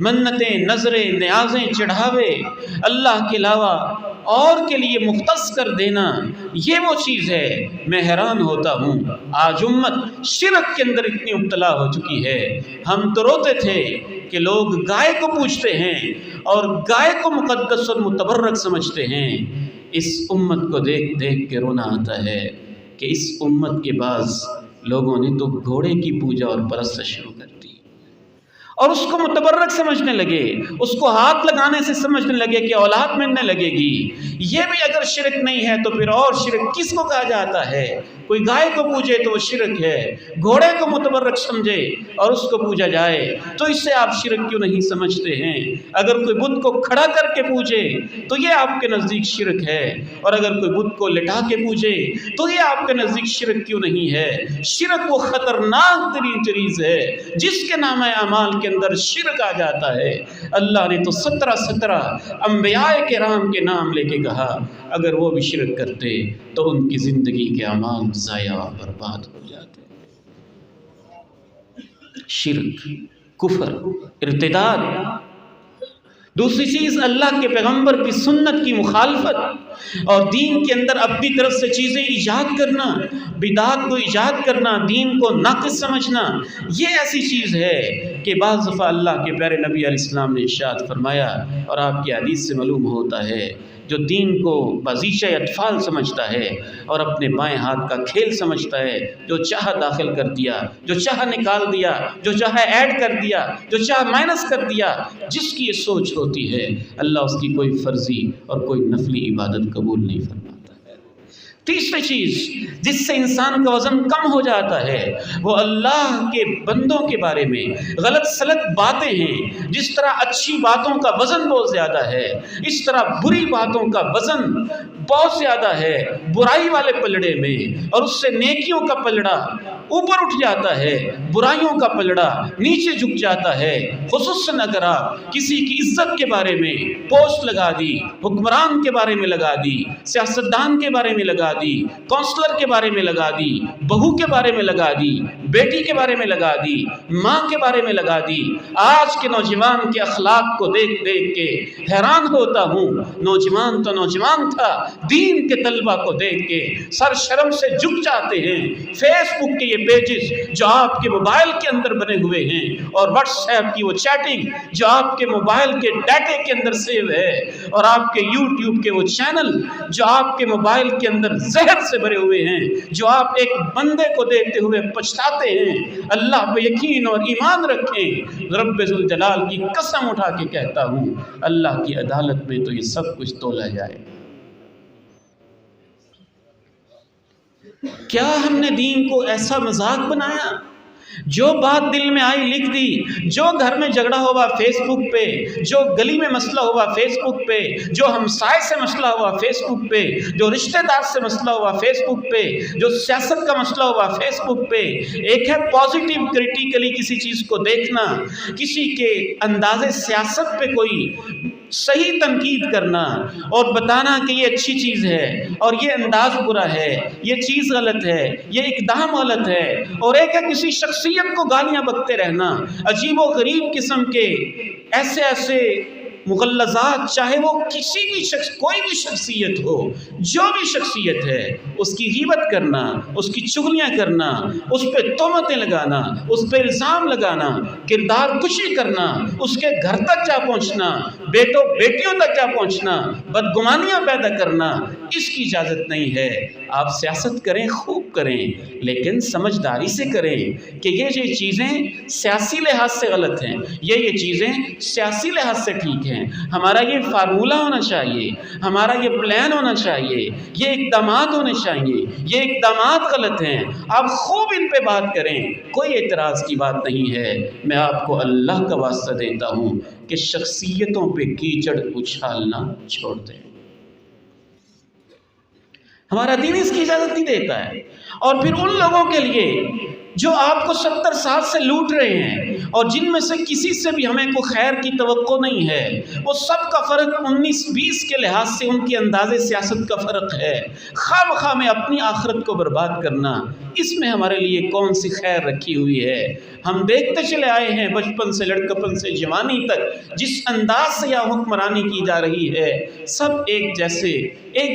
منتیں، نظریں، نیازیں، چڑھاوے اللہ کے علاوہ اور کے لیے مختص کر دینا، یہ وہ چیز ہے۔ میں حیران ہوتا ہوں آج امت شرک کے اندر اتنی مبتلا ہو چکی ہے۔ ہم تو روتے تھے کہ لوگ گائے کو پوجتے ہیں اور گائے کو مقدس اور متبرک سمجھتے ہیں۔ اس امت کو دیکھ دیکھ کے رونا آتا ہے کہ اس امت کے بعض لوگوں نے تو گھوڑے کی پوجا اور پرست شروع کر دی اور اس کو متبرک سمجھنے لگے، اس کو ہاتھ لگانے سے سمجھنے لگے کہ اولاد ملنے لگے گی۔ یہ بھی اگر شرک نہیں ہے تو پھر اور شرک کس کو کہا جاتا ہے؟ کوئی گائے کو پوجے تو وہ شرک ہے، گھوڑے کو متبرک سمجھے اور اس کو پوجا جائے تو اس سے آپ شرک کیوں نہیں سمجھتے ہیں؟ اگر کوئی بت کو کھڑا کر کے پوجے تو یہ آپ کے نزدیک شرک ہے، اور اگر کوئی بت کو لٹا کے پوجے تو یہ آپ کے نزدیک شرک کیوں نہیں ہے؟ شرک وہ خطرناک ترین چیز ہے جس کے نام اعمال کے اندر شرک آ جاتا ہے۔ اللہ نے تو 17 انبیاء کرام کے نام لے کے کہا اگر وہ بھی شرک کرتے تو ان کی زندگی کے اعمال ضائع اور برباد ہو جاتے۔ شرک، کفر، ارتداد۔ دوسری چیز اللہ کے پیغمبر کی سنت کی مخالفت اور دین کے اندر اپنی طرف سے چیزیں ایجاد کرنا، بدعات کو ایجاد کرنا، دین کو ناقص سمجھنا، یہ ایسی چیز ہے کہ بعض دفعہ اللہ کے پیارے نبی علیہ السلام نے ارشاد فرمایا اور آپ کی حدیث سے معلوم ہوتا ہے جو دین کو بازیچہ اطفال سمجھتا ہے اور اپنے بائیں ہاتھ کا کھیل سمجھتا ہے، جو چاہا داخل کر دیا، جو چاہا نکال دیا، جو چاہا ایڈ کر دیا، جو چاہا مائنس کر دیا، جس کی یہ سوچ ہوتی ہے اللہ اس کی کوئی فرضی اور کوئی نفلی عبادت قبول نہیں فرماتا ہے۔ تیسری چیز جس سے انسان کا وزن کم ہو جاتا ہے وہ اللہ کے بندوں کے بارے میں غلط سلط باتیں ہیں۔ جس طرح اچھی باتوں کا وزن بہت زیادہ ہے، اس طرح بری باتوں کا وزن بہت زیادہ ہے برائی والے پلڑے میں، اور اس سے نیکیوں کا پلڑا اوپر اٹھ جاتا ہے، برائیوں کا پلڑا نیچے جھک جاتا ہے۔ خصوصاً اگر آپ کسی کی عزت کے بارے میں پوسٹ لگا دی، حکمران کے بارے میں لگا دی، سیاستدان کے بارے میں لگا دی، کونسلر کے بارے میں لگا دی، بہو کے بارے میں لگا دی، بیٹی کے بارے میں لگا دی، ماں کے بارے میں لگا دی، آج کے نوجوان کے اخلاق کو دیکھ دیکھ کے حیران ہوتا ہوں۔ نوجوان تو نوجوان تھا، دین کے طلبہ کو دیکھ کے سر شرم سے جھک جاتے ہیں۔ فیس بک کے یہ پیجز جو آپ کے موبائل کے اندر بنے ہوئے ہیں اور واٹس ایپ کی وہ چیٹنگ جو آپ کے موبائل کے ڈیٹے کے اندر سیو ہے، اور آپ کے یوٹیوب کے وہ چینل جو آپ کے موبائل کے اندر زہر سے بھرے ہوئے ہیں، جو آپ ایک بندے کو دیکھتے ہوئے پچھتاتے ہیں۔ اللہ پہ یقین اور ایمان رکھیں۔ رب ذوالجلال کی قسم اٹھا کے کہتا ہوں اللہ کی عدالت میں تو یہ سب کچھ تولا جائے۔ کیا ہم نے دین کو ایسا مذاق بنایا؟ جو بات دل میں آئی لکھ دی، جو گھر میں جھگڑا ہوا فیس بک پہ، جو گلی میں مسئلہ ہوا فیس بک پہ، جو ہمسائے سے مسئلہ ہوا فیس بک پہ، جو رشتہ دار سے مسئلہ ہوا فیس بک پہ، جو سیاست کا مسئلہ ہوا فیس بک پہ۔ ایک ہے پازیٹیو کریٹیکلی کسی چیز کو دیکھنا، کسی کے انداز سیاست پہ کوئی صحیح تنقید کرنا اور بتانا کہ یہ اچھی چیز ہے اور یہ انداز برا ہے، یہ چیز غلط ہے، یہ اقدام غلط ہے، اور ایک ہے کسی شخصیت کو گالیاں بکتے رہنا، عجیب و غریب قسم کے ایسے مغلظات، چاہے وہ کسی بھی شخص، کوئی بھی شخصیت ہو، جو بھی شخصیت ہے اس کی غیبت کرنا، اس کی چغلیاں کرنا، اس پہ تہمتیں لگانا، اس پہ الزام لگانا، کردار کشی کرنا، اس کے گھر تک جا پہنچنا، بیٹیوں تک جا پہنچنا، بدگمانیاں پیدا کرنا، اس کی اجازت نہیں ہے۔ آپ سیاست کریں، خوب کریں، لیکن سمجھداری سے کریں کہ یہ چیزیں سیاسی لحاظ سے غلط ہیں، یہ چیزیں سیاسی لحاظ سے ٹھیک ہیں۔ ہمارا یہ فارمولہ ہونا چاہیے، ہمارا یہ پلان ہونا چاہیے، یہ اقدامات ہونے چاہیے، یہ اقدامات غلط ہیں، آپ خوب ان پہ بات کریں، کوئی اعتراض کی بات نہیں ہے۔ میں آپ کو اللہ کا واسطہ دیتا ہوں کہ شخصیتوں پہ کیچڑ اچھالنا چھوڑ دیں۔ ہمارا دین اس کی اجازت نہیں دیتا ہے۔ اور پھر ان لوگوں کے لیے جو آپ کو 70 سال سے لوٹ رہے ہیں اور جن میں سے کسی سے بھی ہمیں کوئی خیر کی توقع نہیں ہے، وہ سب کا فرق 19-20 کے لحاظ سے ان کی انداز سیاست کا فرق ہے۔ خواہ مخواہ میں اپنی آخرت کو برباد کرنا، اس میں ہمارے لیے کون سی خیر رکھی ہوئی ہے؟ ہم دیکھتے چلے آئے ہیں بچپن سے لڑکپن سے جوانی تک جس انداز سے یہاں حکمرانی کی جا رہی ہے، سب ایک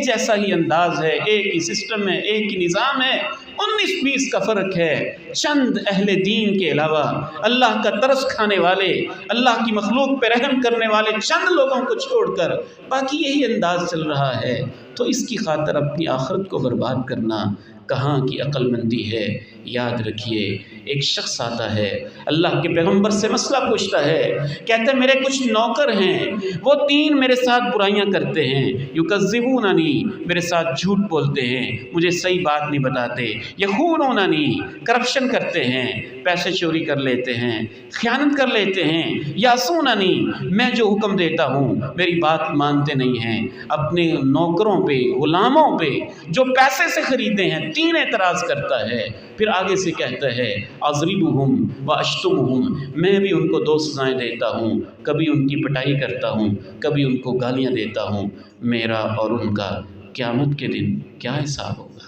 جیسا ہی انداز ہے، ایک ہی سسٹم ہے، ایک ہی نظام ہے۔ 19-20 کا فرق ہے۔ چند اہل دین کے علاوہ اللہ کا ترس کھانے والے، اللہ کی مخلوق پہ رحم کرنے والے چند لوگوں کو چھوڑ کر باقی یہی انداز چل رہا ہے۔ تو اس کی خاطر اپنی آخرت کو برباد کرنا کہاں کی عقل مندی ہے؟ یاد رکھیے، ایک شخص آتا ہے، اللہ کے پیغمبر سے مسئلہ پوچھتا ہے، کہتے ہیں میرے کچھ نوکر ہیں، وہ 3 میرے ساتھ برائیاں کرتے ہیں، یکذبوننی، میرے ساتھ جھوٹ بولتے ہیں، مجھے صحیح بات نہیں بتاتے، یخونوننی، کرپشن کرتے ہیں، پیسے چوری کر لیتے ہیں، خیانت کر لیتے ہیں، یاسوننی، میں جو حکم دیتا ہوں میری بات مانتے نہیں ہیں، اپنے نوکروں پہ، غلاموں پہ جو پیسے سے خریدے ہیں 3 اعتراض کرتا ہے۔ پھر آگے سے کہتا ہے اضربہم واشتمہم، میں بھی ان کو 2 سزائیں دیتا ہوں، کبھی ان کی پٹائی کرتا ہوں، کبھی ان کو گالیاں دیتا ہوں، میرا اور ان کا قیامت کے دن کیا حساب ہوگا؟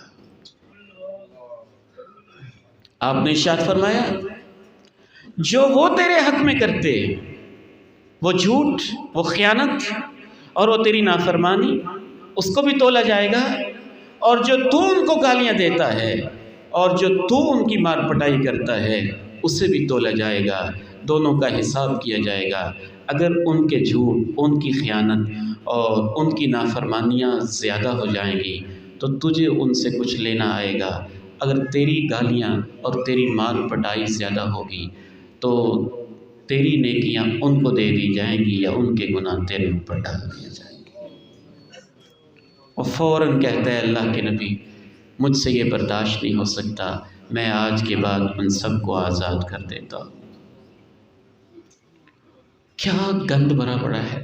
آپ نے ارشاد فرمایا جو وہ تیرے حق میں کرتے، وہ جھوٹ، وہ خیانت اور وہ تیری نافرمانی، اس کو بھی تولا جائے گا، اور جو تو ان کو گالیاں دیتا ہے اور جو تو ان کی مار پٹائی کرتا ہے اسے بھی تولا جائے گا، دونوں کا حساب کیا جائے گا۔ اگر ان کے جھوٹ، ان کی خیانت اور ان کی نافرمانیاں زیادہ ہو جائیں گی تو تجھے ان سے کچھ لینا آئے گا، اگر تیری گالیاں اور تیری مار پٹائی زیادہ ہوگی تو تیری نیکیاں ان کو دے دی جائیں گی یا ان کے گناہ تیرے اوپر ڈال دیے جائیں گے۔ وہ فوراً کہتا ہے اللہ کے نبی مجھ سے یہ برداشت نہیں ہو سکتا، میں آج کے بعد ان سب کو آزاد کر دیتا ہوں۔ کیا گند بھرا پڑا ہے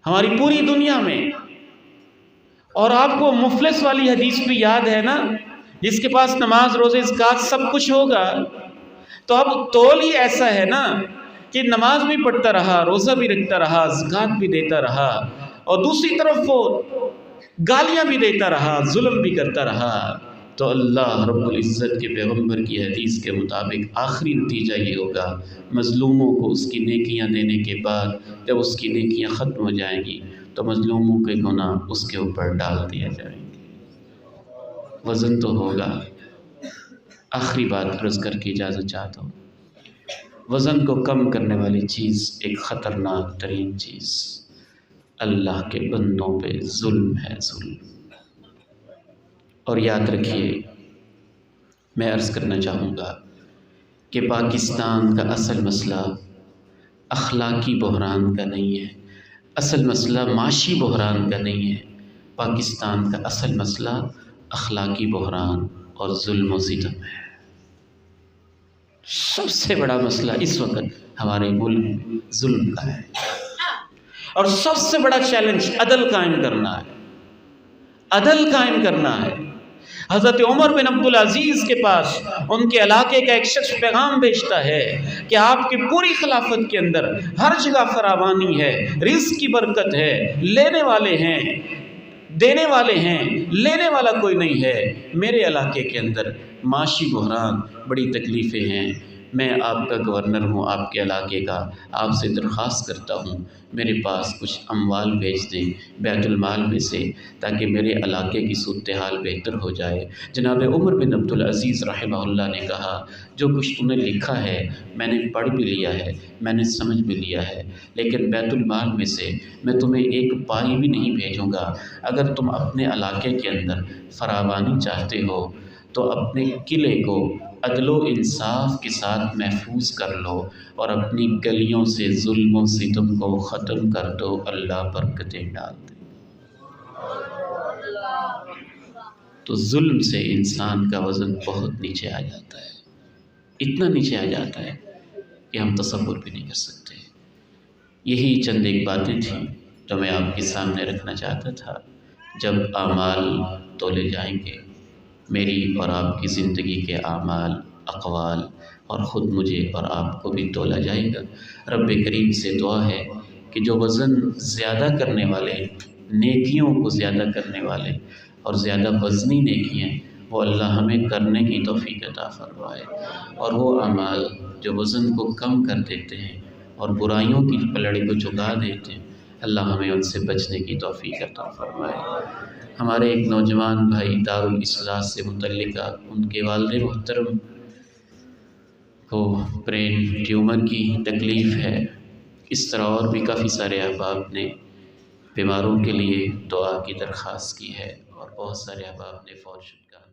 ہماری پوری دنیا میں۔ اور آپ کو مفلس والی حدیث بھی یاد ہے نا، جس کے پاس نماز روزے زکوٰۃ سب کچھ ہوگا، تو اب تول ہی ایسا ہے نا کہ نماز بھی پڑھتا رہا، روزہ بھی رکھتا رہا، زکوٰۃ بھی دیتا رہا، اور دوسری طرف وہ گالیاں بھی دیتا رہا، ظلم بھی کرتا رہا۔ تو اللہ رب العزت کے پیغمبر کی حدیث کے مطابق آخری نتیجہ یہ ہوگا، مظلوموں کو اس کی نیکیاں دینے کے بعد جب اس کی نیکیاں ختم ہو جائیں گی تو مظلوموں کے گناہ اس کے اوپر ڈال دیا جائیں گے۔ وزن تو ہوگا۔ آخری بات عرض کر کے اجازت چاہتا ہوں، وزن کو کم کرنے والی چیز، ایک خطرناک ترین چیز اللہ کے بندوں پہ ظلم ہے، ظلم۔ اور یاد رکھیے، میں عرض کرنا چاہوں گا کہ پاکستان کا اصل مسئلہ اخلاقی بحران کا نہیں ہے، اصل مسئلہ معاشی بحران کا نہیں ہے، پاکستان کا اصل مسئلہ اخلاقی بحران اور ظلم و ستم ہے۔ سب سے بڑا مسئلہ اس وقت ہمارے ملک میں ظلم کا ہے، اور سب سے بڑا چیلنج عدل قائم کرنا ہے، عدل قائم کرنا ہے۔ حضرت عمر بن عبدالعزیز کے پاس ان کے علاقے کا ایک شخص پیغام بھیجتا ہے کہ آپ کی پوری خلافت کے اندر ہر جگہ فراوانی ہے، رزق کی برکت ہے، لینے والے ہیں، دینے والے ہیں، لینے والا کوئی نہیں ہے، میرے علاقے کے اندر معاشی بحران، بڑی تکلیفیں ہیں، میں آپ کا گورنر ہوں آپ کے علاقے کا، آپ سے درخواست کرتا ہوں میرے پاس کچھ اموال بھیج دیں بیت المال میں سے تاکہ میرے علاقے کی صورتحال بہتر ہو جائے۔ جناب عمر بن عبدالعزیز رحمہ اللہ نے کہا جو کچھ تم نے لکھا ہے میں نے پڑھ بھی لیا ہے، میں نے سمجھ بھی لیا ہے، لیکن بیت المال میں سے میں تمہیں ایک پائی بھی نہیں بھیجوں گا۔ اگر تم اپنے علاقے کے اندر فراوانی چاہتے ہو تو اپنے قلعے کو عدل و انصاف کے ساتھ محفوظ کر لو اور اپنی گلیوں سے ظلم و ستم کو ختم کر دو، اللہ برکتیں ڈال دے۔ تو ظلم سے انسان کا وزن بہت نیچے آ جاتا ہے، اتنا نیچے آ جاتا ہے کہ ہم تصور بھی نہیں کر سکتے۔ یہی چند ایک باتیں تھیں جو میں آپ کے سامنے رکھنا چاہتا تھا۔ جب اعمال تولے جائیں گے، میری اور آپ کی زندگی کے اعمال، اقوال اور خود مجھے اور آپ کو بھی تولا جائے گا۔ رب کریم سے دعا ہے کہ جو وزن زیادہ کرنے والے، نیکیوں کو زیادہ کرنے والے اور زیادہ وزنی نیکی ہیں، وہ اللہ ہمیں کرنے کی توفیق عطا فرمائے، اور وہ اعمال جو وزن کو کم کر دیتے ہیں اور برائیوں کی پلڑی کو جھکا دیتے ہیں، اللہ ہمیں ان سے بچنے کی توفیق عطا فرمائے۔ ہمارے ایک نوجوان بھائی دارالاصلاح سے متعلقہ ان کے والد محترم کو برین ٹیومر کی تکلیف ہے۔ اس طرح اور بھی کافی سارے احباب نے بیماروں کے لیے دعا کی درخواست کی ہے، اور بہت سارے احباب نے فون شروع کر